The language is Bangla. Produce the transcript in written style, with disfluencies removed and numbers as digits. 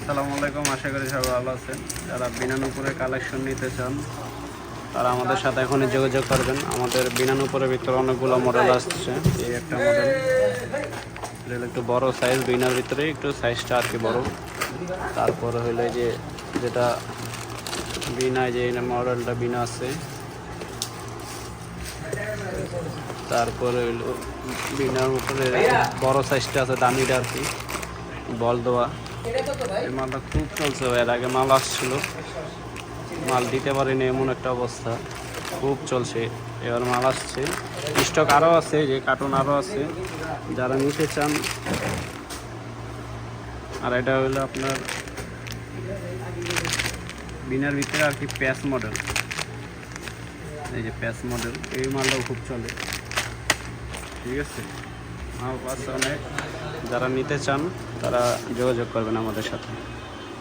আসসালামু আলাইকুম, আশা করি সবাই ভালো আছেন। যারা বিনা নুপুরের কালেকশন নিতে চান তারা আমাদের সাথে এখনই যোগাযোগ করবেন। আমাদের বিনা নুপুরের ভিতরে অনেকগুলো মডেল আসছে। এই একটা মডেল, এটা একটু বড় সাইজ, বিনার ভিতরে একটু সাইজটা আর কি বড়। তারপরে হইলো যে যেটা বিনা, যে মডেলটা বিনা আছে। তারপরে হইলো বিনার উপরে বড় সাইজটা আছে, দামিটা আর কি, বল দেওয়া। এই মালটা খুব চলছে ভাই, এর আগে মাল আসছিল, মাল দিতে পারিনি এমন একটা অবস্থা, খুব চলছে। এবার মাল আসছে, স্টক আরও আছে, যে কার্টুন আরও আছে, যারা নিতে চান। আর এটা হলো আপনার বিনার ভিতরে আর কি প্যাচ মডেল, এই যে প্যাচ মডেল, এই মালটাও খুব চলে। ঠিক আছে, মাল পাচ্ছে অনেক। যারা নিতে চান তারা যোগাযোগ করবেন আমাদের সাথে।